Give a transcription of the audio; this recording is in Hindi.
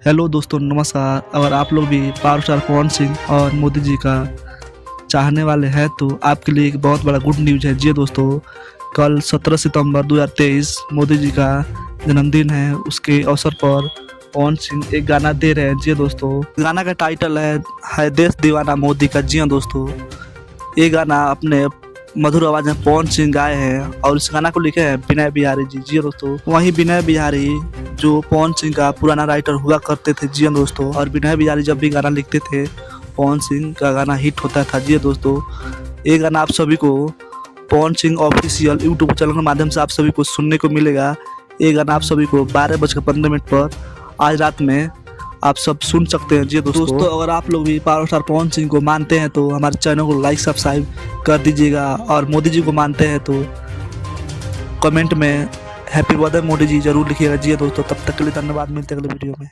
हेलो दोस्तों, नमस्कार। अगर आप लोग भी पावर स्टार पवन सिंह और मोदी जी का चाहने वाले हैं तो आपके लिए एक बहुत बड़ा गुड न्यूज़ है। जी दोस्तों, कल 17 सितंबर 2023 मोदी जी का जन्मदिन है। उसके अवसर पर पवन सिंह एक गाना दे रहे हैं। जी दोस्तों, गाना का टाइटल है देश दीवाना मोदी का। जी हाँ दोस्तों, ये गाना अपने मधुर आवाज में पवन सिंह गाए हैं और इस गाना को लिखे हैं विनय बिहारी जी। जी दोस्तों, वहीं विनय बिहारी जो पवन सिंह का पुराना राइटर हुआ करते थे। जी दोस्तों, और विनय बिहारी जब भी गाना लिखते थे पवन सिंह का गाना हिट होता था। जी दोस्तों, ये गाना आप सभी को Pawan Singh official YouTube channel के माध्यम से आप सभी को सुनने को मिलेगा। ये गाना आप सभी को 12:15 पर आज रात में आप सब सुन सकते हैं। जी दोस्तों, अगर आप लोग भी पावर स्टार पवन सिंह को मानते हैं तो हमारे चैनल को लाइक सब्सक्राइब कर दीजिएगा, और मोदी जी को मानते हैं तो कमेंट में हैप्पी बर्थडे मोदी जी जरूर लिखिएगा। जी दोस्तों, तब तक के लिए धन्यवाद। मिलते हैं अगले वीडियो में।